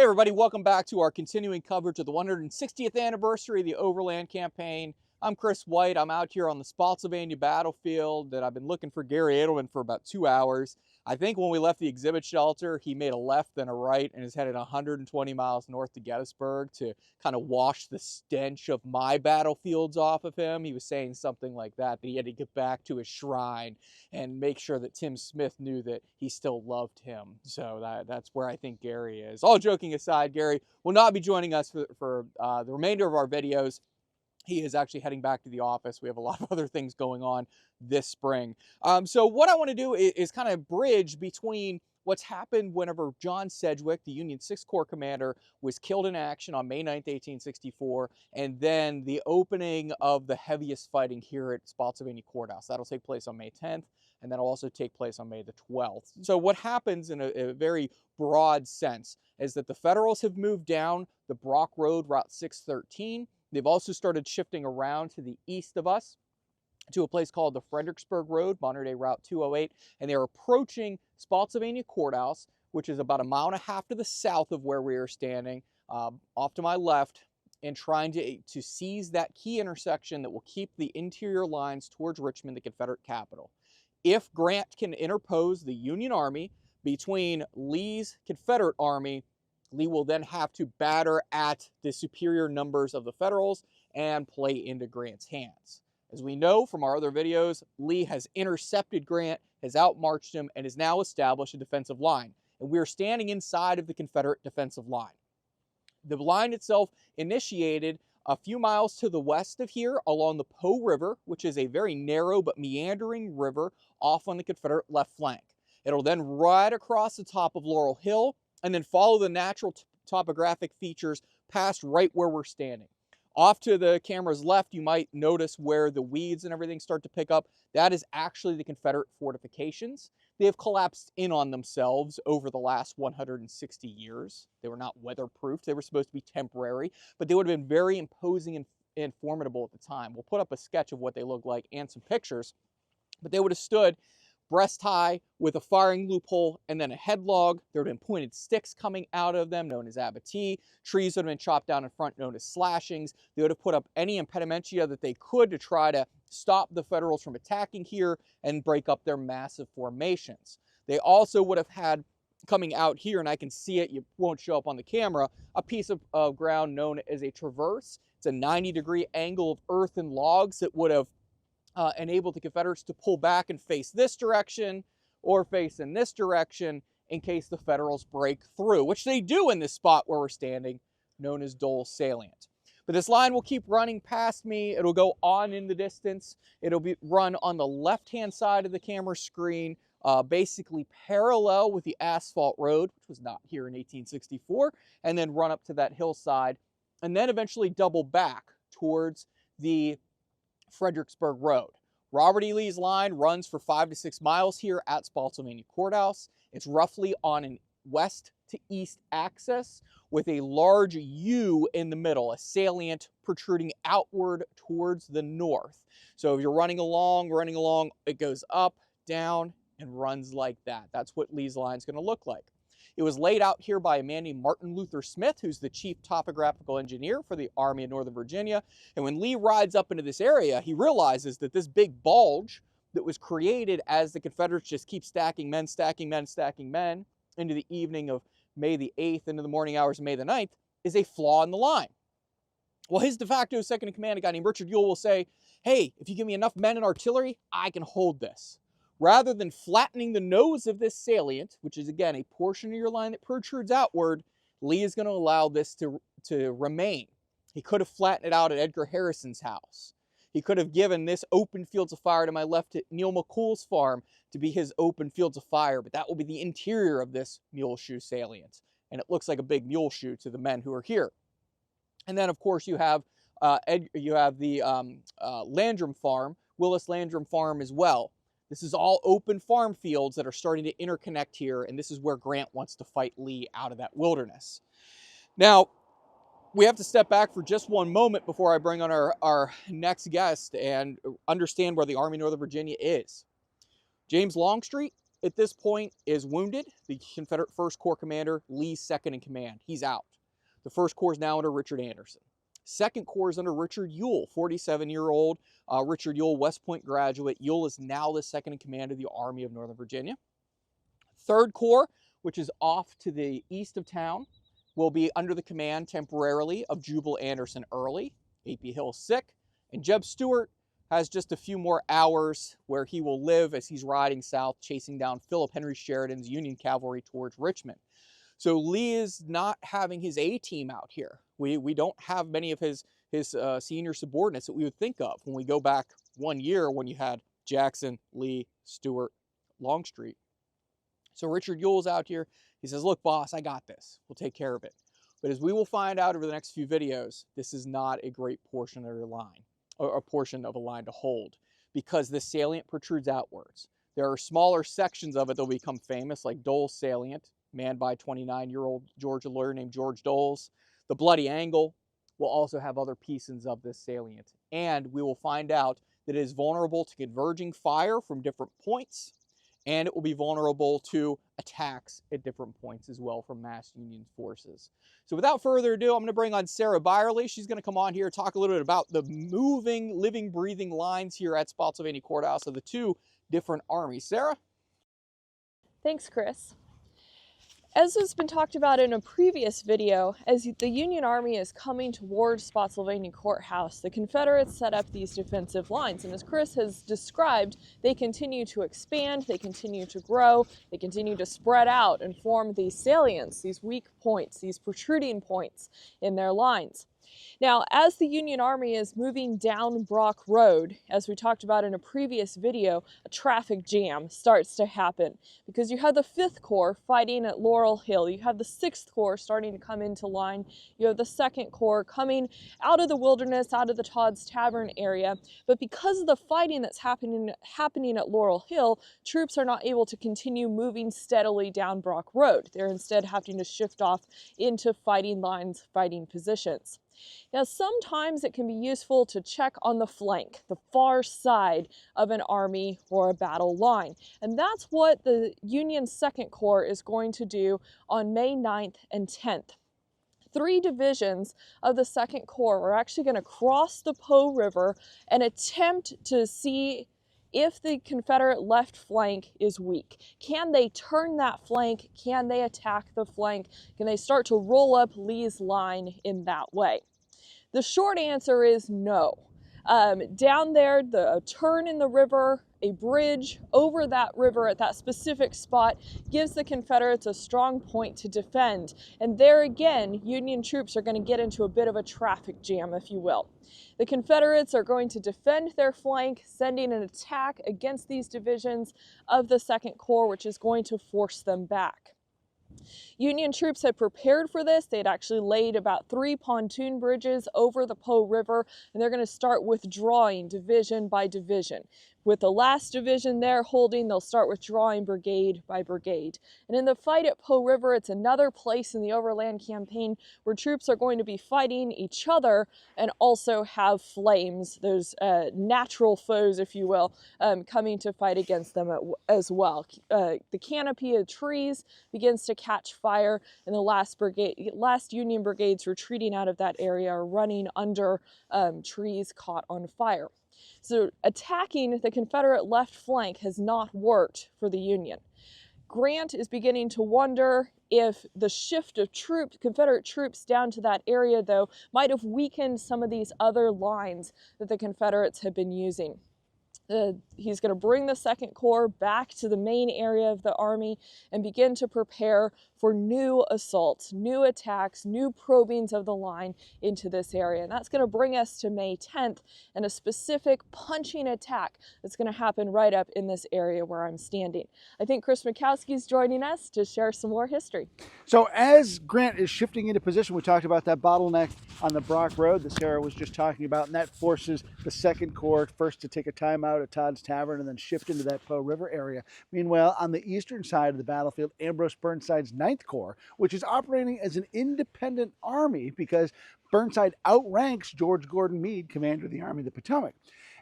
everybody, welcome back to our continuing coverage of the 160th anniversary of the Overland campaign. I'm Chris White. I'm out here on the Spotsylvania battlefield that I've been looking for Gary Edelman for about 2 hours. I think when we left the exhibit shelter, he made a left then a right and is headed 120 miles north to Gettysburg to kind of wash the stench of my battlefields off of him. He was saying something like that he had to get back to his shrine and make sure that Tim Smith knew that he still loved him. So that's where I think Gary is. All joking aside, Gary will not be joining us for the remainder of our videos. He is actually heading back to the office. We have a lot of other things going on this spring. So what I want to do is kind of bridge between what's happened whenever John Sedgwick, the Union 6th Corps commander, was killed in action on May 9th, 1864, and then the opening of the heaviest fighting here at Spotsylvania Court House. That'll take place on May 10th, and that'll also take place on May the 12th. So what happens in a very broad sense is that the Federals have moved down the Brock Road, Route 613. They've also started shifting around to the east of us to a place called the Fredericksburg Road, modern-day Route 208, and they're approaching Spotsylvania Courthouse, which is about 1.5 miles to the south of where we are standing, off to my left, and trying to seize that key intersection that will keep the interior lines towards Richmond, the Confederate capital. If Grant can interpose the Union Army between Lee's Confederate Army, Lee will then have to batter at the superior numbers of the Federals and play into Grant's hands. As we know from our other videos, Lee has intercepted Grant, has outmarched him, and has now established a defensive line. And we are standing inside of the Confederate defensive line. The line itself initiated a few miles to the west of here along the Po River, which is a very narrow but meandering river off on the Confederate left flank. It'll then ride across the top of Laurel Hill and then follow the natural topographic features past right where we're standing. Off to the camera's left, you might notice where the weeds and everything start to pick up. That is actually the Confederate fortifications. They have collapsed in on themselves over the last 160 years. They were not weatherproof. They were supposed to be temporary, but they would have been very imposing and formidable at the time. We'll put up a sketch of what they look like and some pictures, but they would have stood breast high with a firing loophole and then a headlog. There would have been pointed sticks coming out of them, known as abattis. Trees would have been chopped down in front, known as slashings. They would have put up any impedimenta that they could to try to stop the Federals from attacking here and break up their massive formations. They also would have had, coming out here, and I can see it, you won't show up on the camera, a piece of ground known as a traverse. It's a 90-degree angle of earth and logs that would have enabled the Confederates to pull back and face this direction or face in this direction in case the Federals break through, which they do in this spot where we're standing, known as Dole Salient. But this line will keep running past me. It'll go on in the distance. It'll be run on the left-hand side of the camera screen, basically parallel with the asphalt road, which was not here in 1864, and then run up to that hillside, and then eventually double back towards the Fredericksburg Road. Robert E. Lee's line runs for 5 to 6 miles here at Spotsylvania Courthouse. It's roughly on an west to east axis with a large U in the middle, a salient protruding outward towards the north. So if you're running along, it goes up, down, and runs like that. That's what Lee's line is going to look like. It was laid out here by a man named Martin Luther Smith, who's the chief topographical engineer for the Army of Northern Virginia. And when Lee rides up into this area, he realizes that this big bulge that was created as the Confederates just keep stacking men into the evening of May the 8th, into the morning hours of May the 9th, is a flaw in the line. Well, his de facto second in command, a guy named Richard Ewell, will say, hey, if you give me enough men and artillery, I can hold this. Rather than flattening the nose of this salient, which is, again, a portion of your line that protrudes outward, Lee is going to allow this to remain. He could have flattened it out at Edgar Harrison's house. He could have given this open fields of fire to my left at Neil McCool's farm to be his open fields of fire, but that will be the interior of this mule shoe salient. And it looks like a big mule shoe to the men who are here. And then, of course, you have the Landrum farm, Willis Landrum farm as well. This is all open farm fields that are starting to interconnect here, and this is where Grant wants to fight Lee out of that wilderness. Now, we have to step back for just one moment before I bring on our next guest and understand where the Army of Northern Virginia is. James Longstreet at this point is wounded. The Confederate 1st Corps commander, Lee's second in command. He's out. The 1st Corps is now under Richard Anderson. 2nd Corps is under Richard Ewell, 47-year-old Richard Ewell, West Point graduate. Ewell is now the second in command of the Army of Northern Virginia. 3rd Corps, which is off to the east of town, will be under the command temporarily of Jubal Anderson Early. A.P. Hill sick, and Jeb Stuart has just a few more hours where he will live as he's riding south, chasing down Philip Henry Sheridan's Union cavalry towards Richmond. So Lee is not having his A-team out here. We don't have many of his senior subordinates that we would think of when we go back 1 year when you had Jackson, Lee, Stuart, Longstreet. So Richard Ewell's out here. He says, look, boss, I got this. We'll take care of it. But as we will find out over the next few videos, this is not a great portion of your line, or a portion of a line to hold, because the salient protrudes outwards. There are smaller sections of it that will become famous, like Dole's Salient, manned by 29-year-old Georgia lawyer named George Doles. The Bloody Angle will also have other pieces of this salient. And we will find out that it is vulnerable to converging fire from different points, and it will be vulnerable to attacks at different points as well from massed Union forces. So without further ado, I'm going to bring on Sarah Byerly. She's going to come on here and talk a little bit about the moving, living, breathing lines here at Spotsylvania Court House of the two different armies. Sarah? Thanks, Chris. As has been talked about in a previous video, as the Union Army is coming towards Spotsylvania Court House, the Confederates set up these defensive lines. And as Chris has described, they continue to expand, they continue to grow, they continue to spread out and form these salients, these weak points, these protruding points in their lines. Now, as the Union Army is moving down Brock Road, as we talked about in a previous video, a traffic jam starts to happen because you have the 5th Corps fighting at Laurel Hill. You have the 6th Corps starting to come into line. You have the 2nd Corps coming out of the wilderness, out of the Todd's Tavern area. But because of the fighting that's happening at Laurel Hill, troops are not able to continue moving steadily down Brock Road. They're instead having to shift off into fighting lines, fighting positions. Now, sometimes it can be useful to check on the flank, the far side of an army or a battle line. And that's what the Union 2nd Corps is going to do on May 9th and 10th. 3 divisions of the 2nd Corps are actually going to cross the Po River and attempt to see if the Confederate left flank is weak. Can they turn that flank? Can they attack the flank? Can they start to roll up Lee's line in that way? The short answer is no. Down there, a turn in the river, a bridge over that river at that specific spot gives the Confederates a strong point to defend. And there again, Union troops are going to get into a bit of a traffic jam, if you will. The Confederates are going to defend their flank, sending an attack against these divisions of the 2nd Corps, which is going to force them back. Union troops had prepared for this. They had actually laid about 3 pontoon bridges over the Po River, and they're going to start withdrawing division by division. With the last division there holding, they'll start withdrawing brigade by brigade. And in the fight at Po River, it's another place in the Overland campaign where troops are going to be fighting each other and also have flames, those natural foes, if you will, coming to fight against them as well. The canopy of trees begins to catch fire, and the last Union brigades retreating out of that area are running under trees caught on fire. So attacking the Confederate left flank has not worked for the Union. Grant is beginning to wonder if the shift of Confederate troops down to that area, though, might have weakened some of these other lines that the Confederates had been using. He's going to bring the 2nd Corps back to the main area of the Army and begin to prepare for new assaults, new attacks, new probings of the line into this area. And that's going to bring us to May 10th and a specific punching attack that's going to happen right up in this area where I'm standing. I think Chris Mikowski is joining us to share some more history. So as Grant is shifting into position, we talked about that bottleneck on the Brock Road that Sarah was just talking about, and that forces the 2nd Corps first to take a timeout out at Todd's Tavern and then shift into that Po River area. Meanwhile, on the eastern side of the battlefield, Ambrose Burnside's 9th Corps, which is operating as an independent army because Burnside outranks George Gordon Meade, commander of the Army of the Potomac.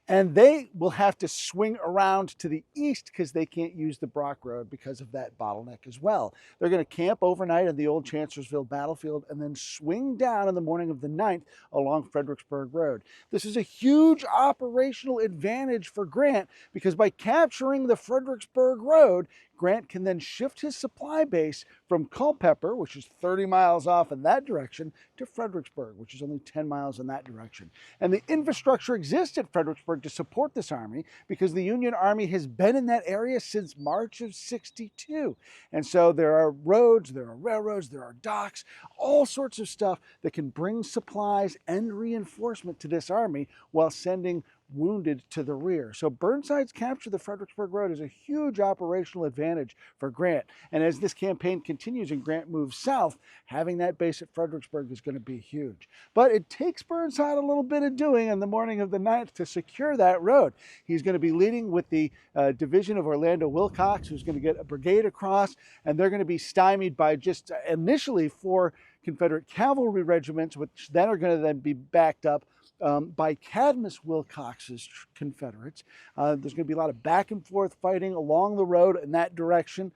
And they will have to swing around to the east because they can't use the Brock Road because of that bottleneck as well. They're going to camp overnight on the old Chancellorsville battlefield and then swing down in the morning of the 9th along Fredericksburg Road. This is a huge operational advantage for Grant because by capturing the Fredericksburg Road, Grant can then shift his supply base from Culpeper, which is 30 miles off in that direction, to Fredericksburg, which is only 10 miles in that direction. And the infrastructure exists at Fredericksburg to support this army because the Union Army has been in that area since March of '62. And so there are roads, there are railroads, there are docks, all sorts of stuff that can bring supplies and reinforcement to this army while sending wounded to the rear. So Burnside's capture of the Fredericksburg Road is a huge operational advantage for Grant. And as this campaign continues and Grant moves south, having that base at Fredericksburg is going to be huge. But it takes Burnside a little bit of doing on the morning of the 9th to secure that road. He's going to be leading with the division of Orlando Wilcox, who's going to get a brigade across, and they're going to be stymied by just initially 4 Confederate cavalry regiments, which then are going to then be backed up by Cadmus Wilcox's Confederates. There's going to be a lot of back and forth fighting along the road in that direction.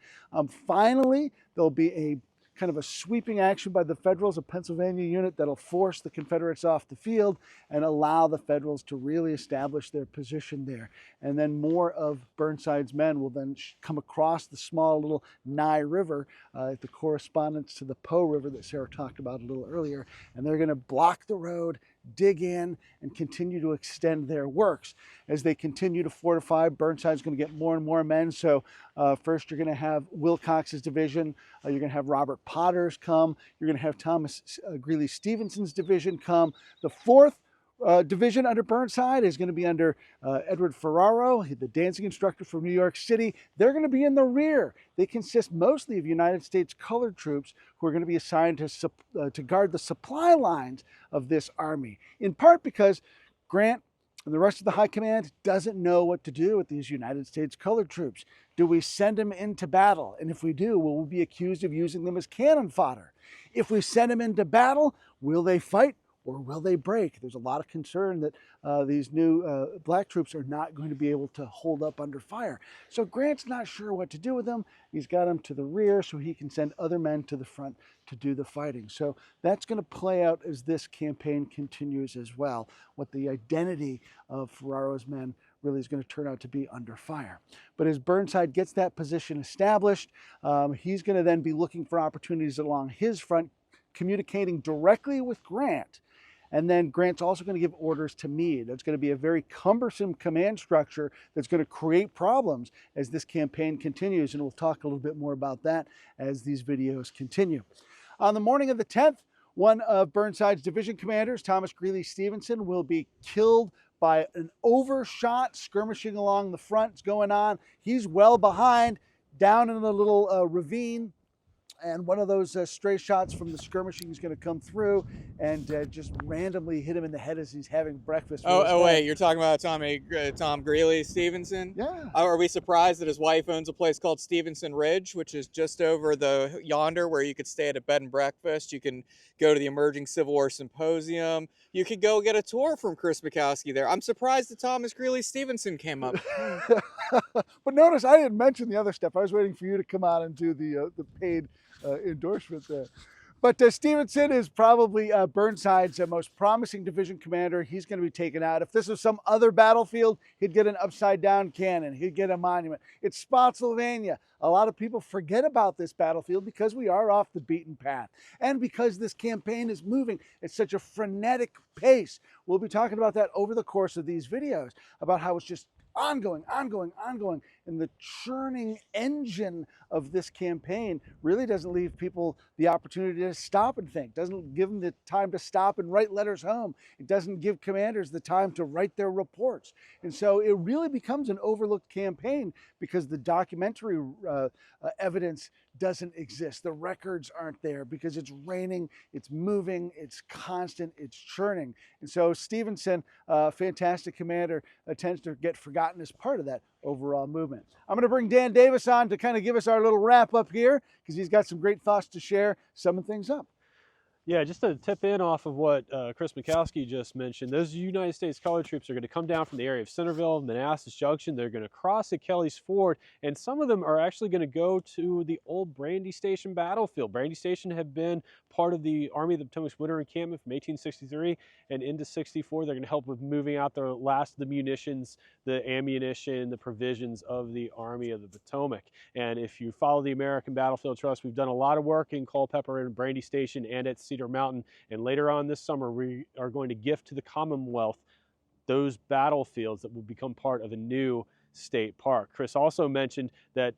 Finally, there'll be a kind of a sweeping action by the Federals, a Pennsylvania unit that'll force the Confederates off the field and allow the Federals to really establish their position there. And then more of Burnside's men will then come across the small little Nye River, the correspondence to the Po River that Sarah talked about a little earlier, and they're going to block the road, dig in, and continue to extend their works. As they continue to fortify, Burnside's going to get more and more men. So first you're going to have Wilcox's division, you're going to have Robert Potter's come, you're going to have Thomas Greeley Stevenson's division come. The 4th division under Burnside is going to be under Edward Ferraro, the dancing instructor from New York City. They're going to be in the rear. They consist mostly of United States colored troops who are going to be assigned to guard the supply lines of this army, in part because Grant and the rest of the high command doesn't know what to do with these United States colored troops. Do we send them into battle? And if we do, will we be accused of using them as cannon fodder? If we send them into battle, will they fight or will they break? There's a lot of concern that these new black troops are not going to be able to hold up under fire. So Grant's not sure what to do with them. He's got them to the rear so he can send other men to the front to do the fighting. So that's going to play out as this campaign continues as well, what the identity of Ferraro's men really is going to turn out to be under fire. But as Burnside gets that position established, he's going to then be looking for opportunities along his front, communicating directly with Grant. And then Grant's also going to give orders to Meade. That's going to be a very cumbersome command structure that's going to create problems as this campaign continues. And we'll talk a little bit more about that as these videos continue. On the morning of the 10th, one of Burnside's division commanders, Thomas Greeley Stevenson, will be killed by an overshot skirmishing along the front. It's going on. He's well behind, down in a little ravine. And one of those stray shots from the skirmishing is going to come through and just randomly hit him in the head as he's having breakfast. Oh, wait, you're talking about Tom Greeley Stevenson? Yeah. Are we surprised that his wife owns a place called Stevenson Ridge, which is just over yonder where you could stay at a bed and breakfast? You can go to the Emerging Civil War Symposium. You could go get a tour from Chris Bukowski there. I'm surprised that Thomas Greeley Stevenson came up. But notice I didn't mention the other stuff. I was waiting for you to come out and do the paid endorsement there. But Stevenson is probably Burnside's most promising division commander. He's going to be taken out. If this was some other battlefield, he'd get an upside-down cannon. He'd get a monument. It's Spotsylvania. A lot of people forget about this battlefield because we are off the beaten path and because this campaign is moving at such a frenetic pace. We'll be talking about that over the course of these videos, about how it's just ongoing, and the churning engine of this campaign really doesn't leave people the opportunity to stop and think, doesn't give them the time to stop and write letters home. It doesn't give commanders the time to write their reports. And so it really becomes an overlooked campaign because the documentary evidence doesn't exist. The records aren't there because it's raining, it's moving, it's constant, it's churning. And so Stevenson, fantastic commander, tends to get forgotten as part of that overall movement. I'm going to bring Dan Davis on to kind of give us our little wrap up here because he's got some great thoughts to share, summing things up. Yeah, just to tip in off of what Chris Mikowski just mentioned, those United States colored troops are going to come down from the area of Centerville, Manassas Junction. They're going to cross at Kelly's Ford, and some of them are actually going to go to the old Brandy Station battlefield. Brandy Station had been part of the Army of the Potomac's winter encampment from 1863 and into 64. They're going to help with moving out the last of the munitions, the ammunition, the provisions of the Army of the Potomac. And if you follow the American Battlefield Trust, we've done a lot of work in Culpeper and Brandy Station and at Cedar Mountain, and later on this summer we are going to gift to the Commonwealth those battlefields that will become part of a new state park. Chris also mentioned that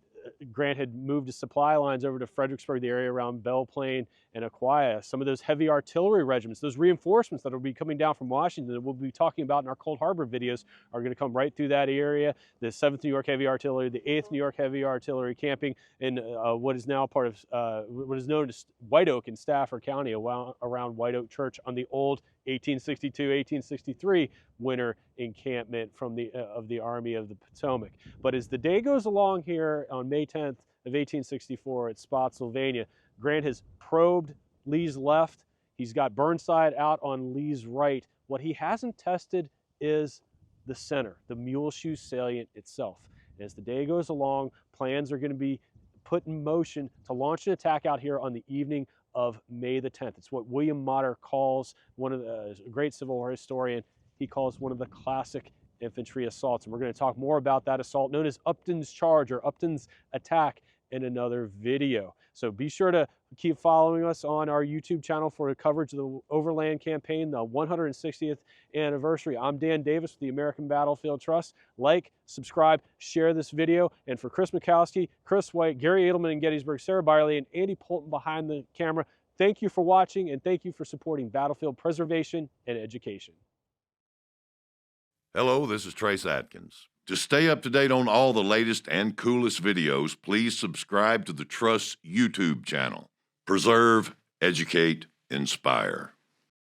Grant had moved his supply lines over to Fredericksburg, the area around Belle Plaine and Aquia. Some of those heavy artillery regiments, those reinforcements that will be coming down from Washington that we'll be talking about in our Cold Harbor videos, are going to come right through that area. The 7th New York Heavy Artillery, the 8th New York Heavy Artillery camping in what is now part of what is known as White Oak in Stafford County, around White Oak Church on the old 1862-1863 winter encampment from of the Army of the Potomac. But as the day goes along here on May 10th of 1864 at Spotsylvania, Grant has probed Lee's left. He's got Burnside out on Lee's right. What he hasn't tested is the center, the Muleshoe salient itself. And as the day goes along, plans are going to be put in motion to launch an attack out here on the evening of May the 10th. It's what William Motter calls, one of the great Civil War historian, he calls one of the classic infantry assaults. And we're going to talk more about that assault known as Upton's Charge or Upton's Attack in another video. So be sure to keep following us on our YouTube channel for coverage of the Overland campaign, the 160th anniversary. I'm Dan Davis with the American Battlefield Trust. Like, subscribe, share this video. And for Chris Mikowski, Chris White, Gary Edelman in Gettysburg, Sarah Byerly, and Andy Polton behind the camera, thank you for watching and thank you for supporting battlefield preservation and education. Hello, this is Trace Atkins. To stay up to date on all the latest and coolest videos, please subscribe to the Trust's YouTube channel. Preserve, educate, inspire.